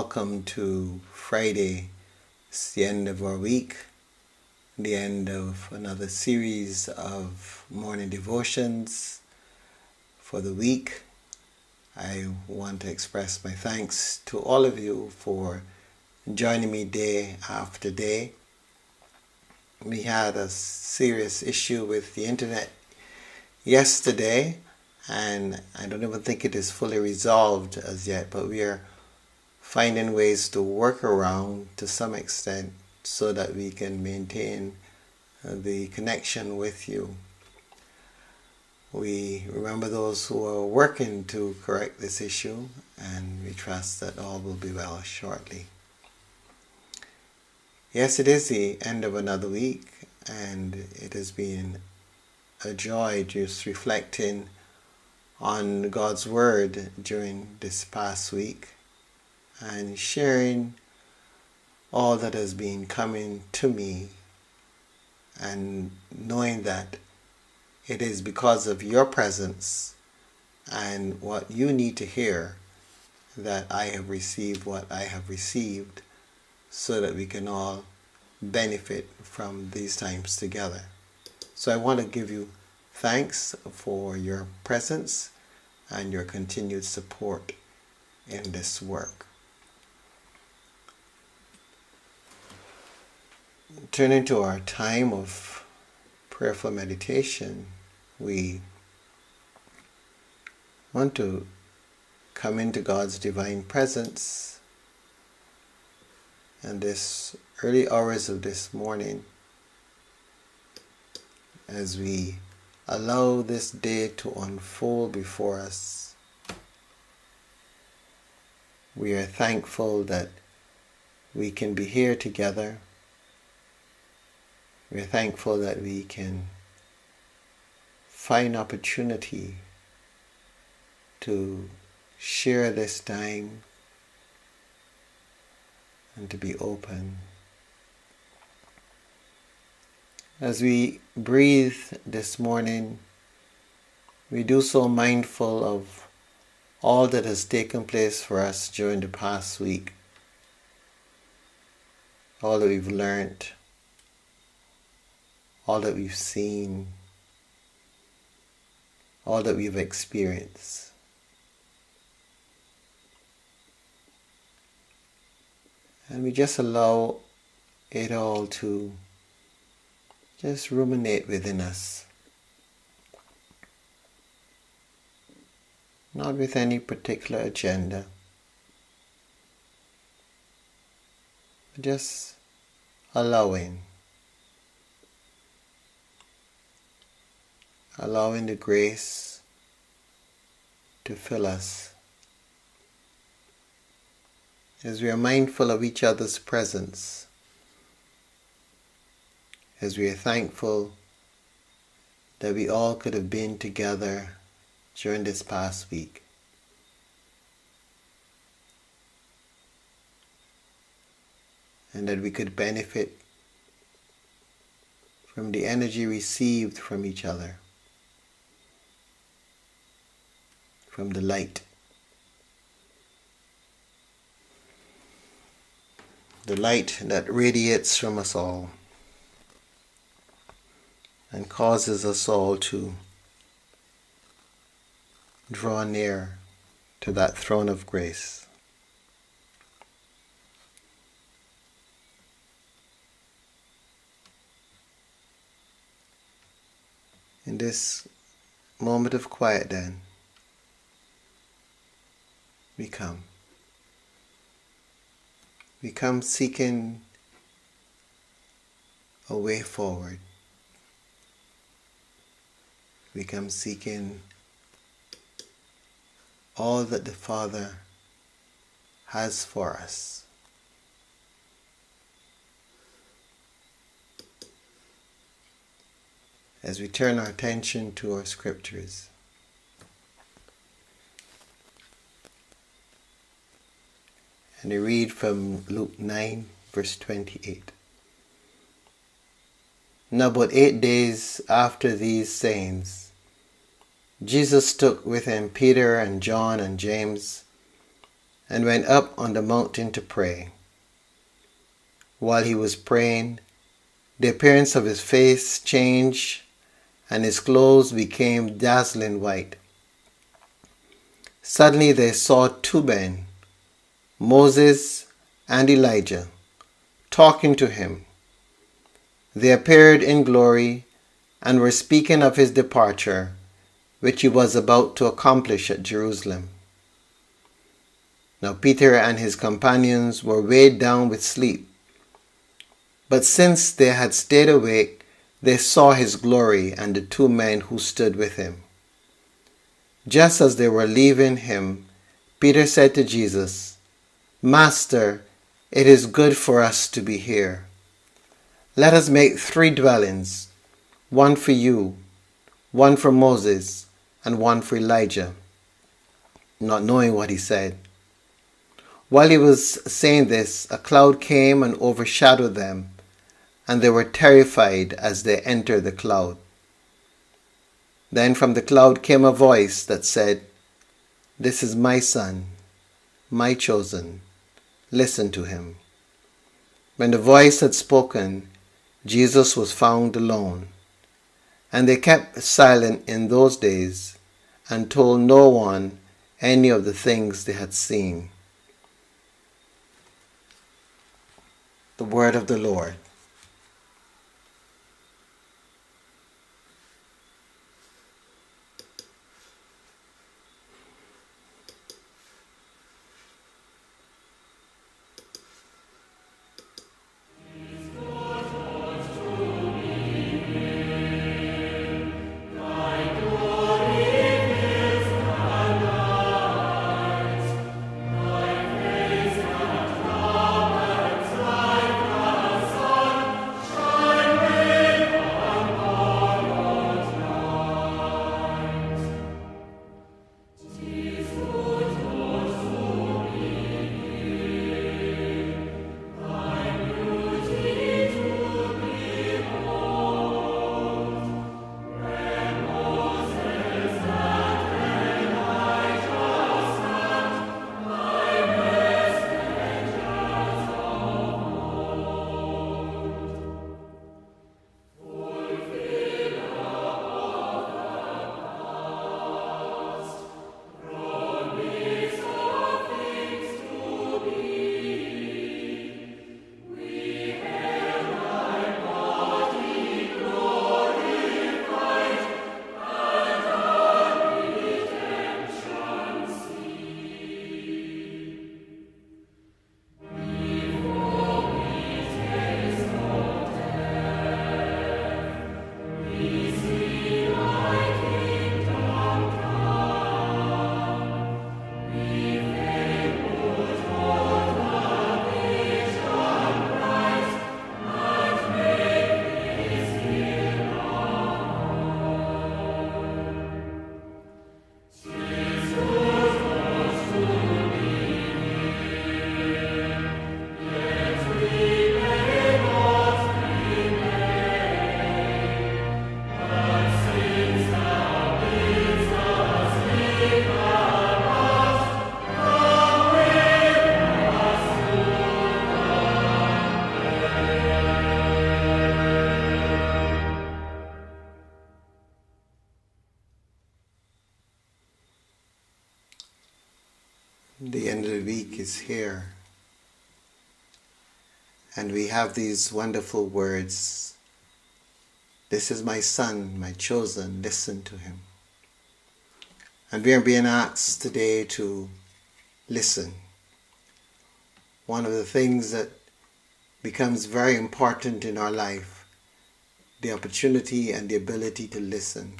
welcome to Friday. It's the end of our week, the end of another series of morning devotions for the week. I want to express my thanks to all of you for joining me day after day. We had a serious issue with the internet yesterday, and I don't even think it is fully resolved as yet, but we are finding ways to work around to some extent so that we can maintain the connection with you. We remember those who are working to correct this issue, and we trust that all will be well shortly. Yes, it is the end of another week, and it has been a joy just reflecting on God's Word during this past week and sharing all that has been coming to me, and knowing that it is because of your presence and what you need to hear that I have received what I have received, so that we can all benefit from these times together. So I want to give you thanks for your presence and your continued support in this work. Turning to our time of prayerful meditation, we want to come into God's divine presence, and this early hours of this morning, as we allow this day to unfold before us, we are thankful that we can be here together. We're thankful that we can find opportunity to share this time and to be open. As we breathe this morning, we do so mindful of all that has taken place for us during the past week, all that we've learned, all that we've seen, all that we've experienced. And we just allow it all to just ruminate within us, not with any particular agenda, but just allowing the grace to fill us, as we are mindful of each other's presence, as we are thankful that we all could have been together during this past week. And that we could benefit from the energy received from each other, from the light. The light that radiates from us all and causes us all to draw near to that throne of grace. In this moment of quiet then, we come seeking a way forward. We come seeking all that the Father has for us. As we turn our attention to our scriptures, and we read from Luke 9, verse 28. Now about 8 days after these sayings, Jesus took with him Peter and John and James and went up on the mountain to pray. While he was praying, the appearance of his face changed, and his clothes became dazzling white. Suddenly they saw two men, Moses and Elijah, talking to him. They appeared in glory and were speaking of his departure, which he was about to accomplish at Jerusalem. Now Peter and his companions were weighed down with sleep. But since they had stayed awake, they saw his glory and the two men who stood with him. Just as they were leaving him, Peter said to Jesus, "Master, it is good for us to be here. Let us make 3 dwellings, one for you, one for Moses, and one for Elijah," not knowing what he said. While he was saying this, a cloud came and overshadowed them, and they were terrified as they entered the cloud. Then from the cloud came a voice that said, "This is my son, my chosen. Listen to him." When the voice had spoken, Jesus was found alone, and they kept silent in those days and told no one any of the things they had seen. The word of the Lord. The end of the week is here, and we have these wonderful words. "This is my son, my chosen, listen to him." And we are being asked today to listen. One of the things that becomes very important in our life, the opportunity and the ability to listen.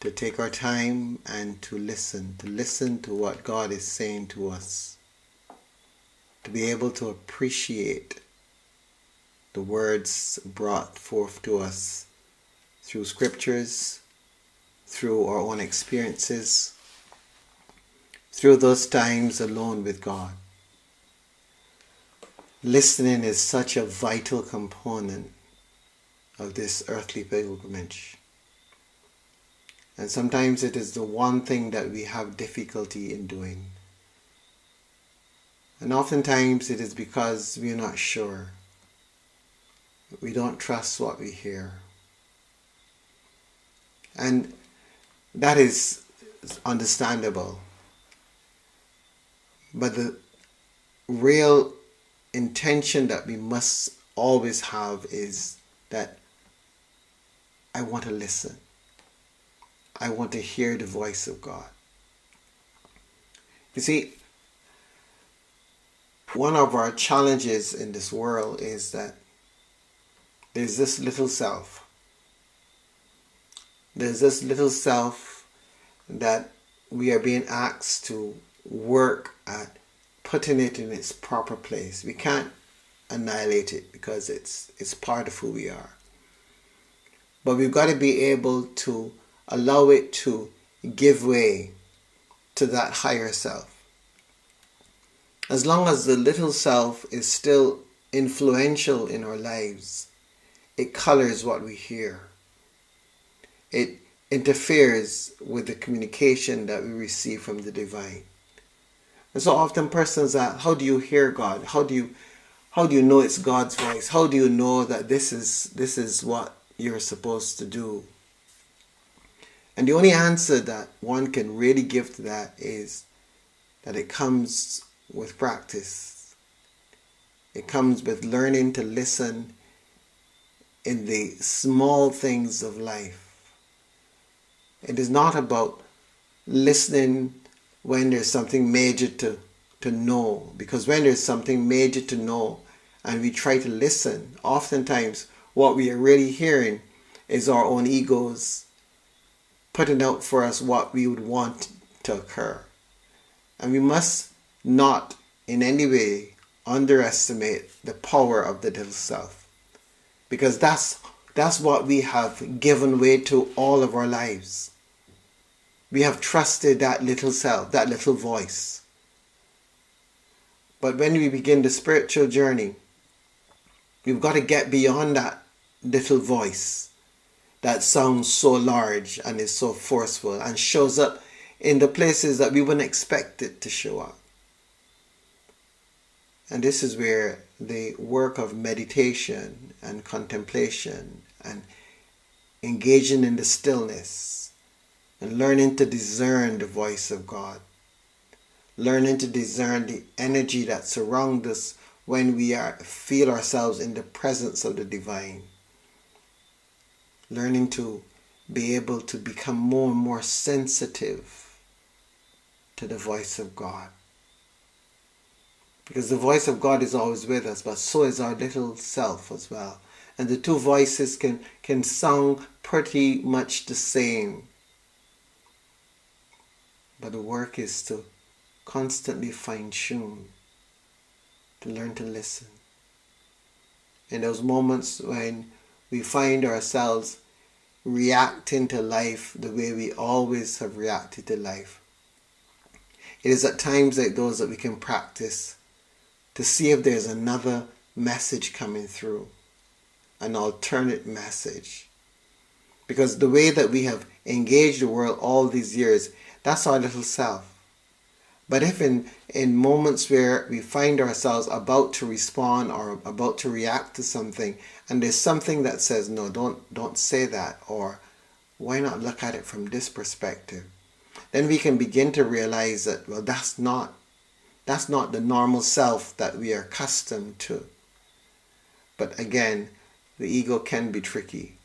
To take our time and to listen to what God is saying to us. To be able to appreciate the words brought forth to us through scriptures, through our own experiences, through those times alone with God. Listening is such a vital component of this earthly pilgrimage. And sometimes it is the one thing that we have difficulty in doing. And oftentimes it is because we're not sure. We don't trust what we hear. And that is understandable. But the real intention that we must always have is that I want to listen. I want to hear the voice of God. You see, one of our challenges in this world is that there's this little self. There's this little self that we are being asked to work at putting it in its proper place. We can't annihilate it because it's part of who we are. But we've got to be able to allow it to give way to that higher self. As long as the little self is still influential in our lives, it colors what we hear. It interferes with the communication that we receive from the divine. And so often persons ask, how do you hear God? How do you know it's God's voice? How do you know that this is what you're supposed to do? And the only answer that one can really give to that is that it comes with practice. It comes with learning to listen in the small things of life. It is not about listening when there's something major to know. Because when there's something major to know and we try to listen, oftentimes what we are really hearing is our own egos putting out for us what we would want to occur. And we must not in any way underestimate the power of the little self. Because that's what we have given way to all of our lives. We have trusted that little self, that little voice. But when we begin the spiritual journey, we've got to get beyond that little voice that sounds so large and is so forceful and shows up in the places that we wouldn't expect it to show up. And this is where the work of meditation and contemplation and engaging in the stillness and learning to discern the voice of God, learning to discern the energy that surrounds us when we feel ourselves in the presence of the divine, learning to be able to become more and more sensitive to the voice of God. Because the voice of God is always with us, but so is our little self as well. And the two voices can sound pretty much the same. But the work is to constantly fine-tune, to learn to listen. In those moments when we find ourselves reacting to life the way we always have reacted to life, it is at times like those that we can practice to see if there's another message coming through, an alternate message. Because the way that we have engaged the world all these years, that's our little self. But if in moments where we find ourselves about to respond or about to react to something, and there's something that says, no, don't say that, or why not look at it from this perspective, then we can begin to realize that, well, that's not the normal self that we are accustomed to. But again, the ego can be tricky.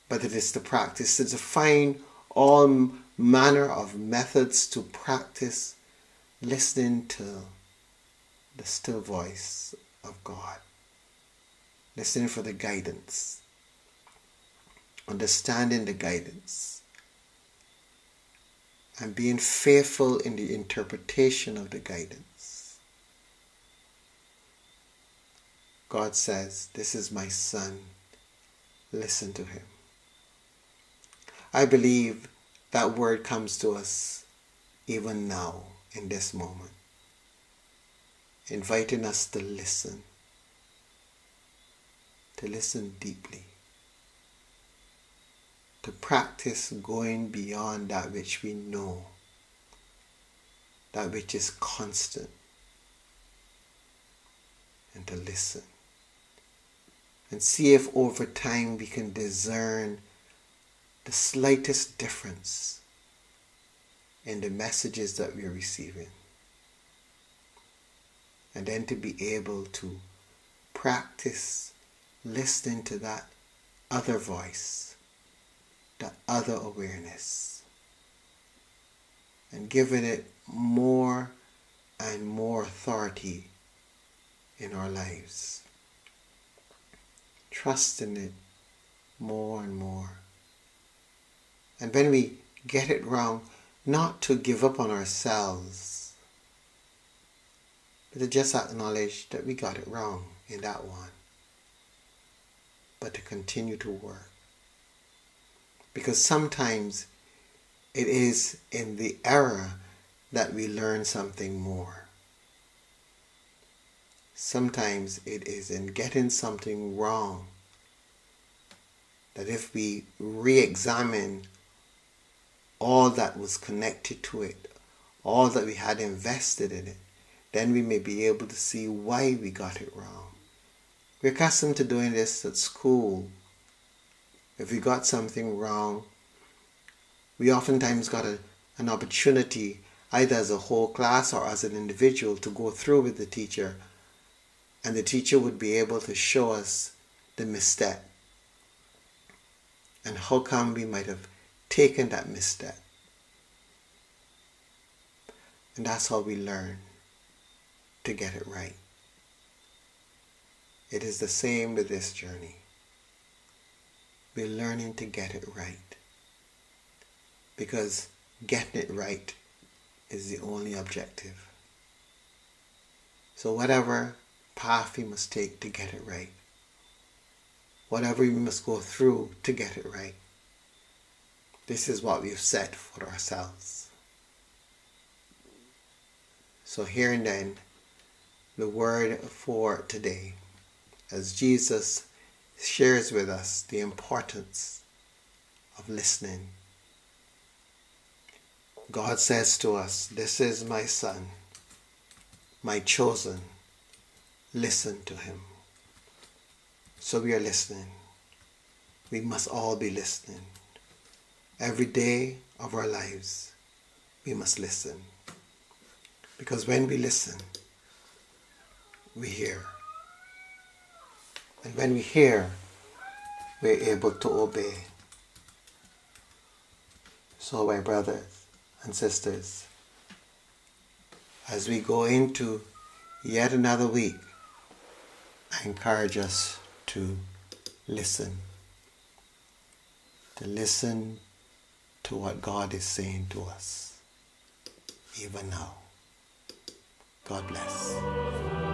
But it is to practice, to find all manner of methods to practice listening to the still voice of God. Listening for the guidance. Understanding the guidance. And being faithful in the interpretation of the guidance. God says, "This is my son. Listen to him." I believe that word comes to us even now, in this moment, inviting us to listen deeply, to practice going beyond that which we know, that which is constant, and to listen. And see if over time we can discern the slightest difference in the messages that we are receiving. And then to be able to practice listening to that other voice, that other awareness, and giving it more and more authority in our lives. Trusting it more and more. And when we get it wrong, not to give up on ourselves, but to just acknowledge that we got it wrong in that one, but to continue to work. Because sometimes it is in the error that we learn something more. Sometimes it is in getting something wrong that if we re-examine all that was connected to it, all that we had invested in it, then we may be able to see why we got it wrong. We're accustomed to doing this at school. If we got something wrong, we oftentimes got an opportunity, either as a whole class or as an individual, to go through with the teacher, and the teacher would be able to show us the misstep and how come we might have taken that misstep. And that's how we learn to get it right. It is the same with this journey. We're learning to get it right, because getting it right is the only objective. So whatever path we must take to get it right, whatever we must go through to get it right, this is what we've set for ourselves. So here and then, the word for today, as Jesus shares with us the importance of listening. God says to us, "This is my son, my chosen. Listen to him." So we are listening. We must all be listening. Every day of our lives, we must listen. Because when we listen, we hear. And when we hear, we're able to obey. So my brothers and sisters, as we go into yet another week, I encourage us to listen. To listen to what God is saying to us, even now. God bless.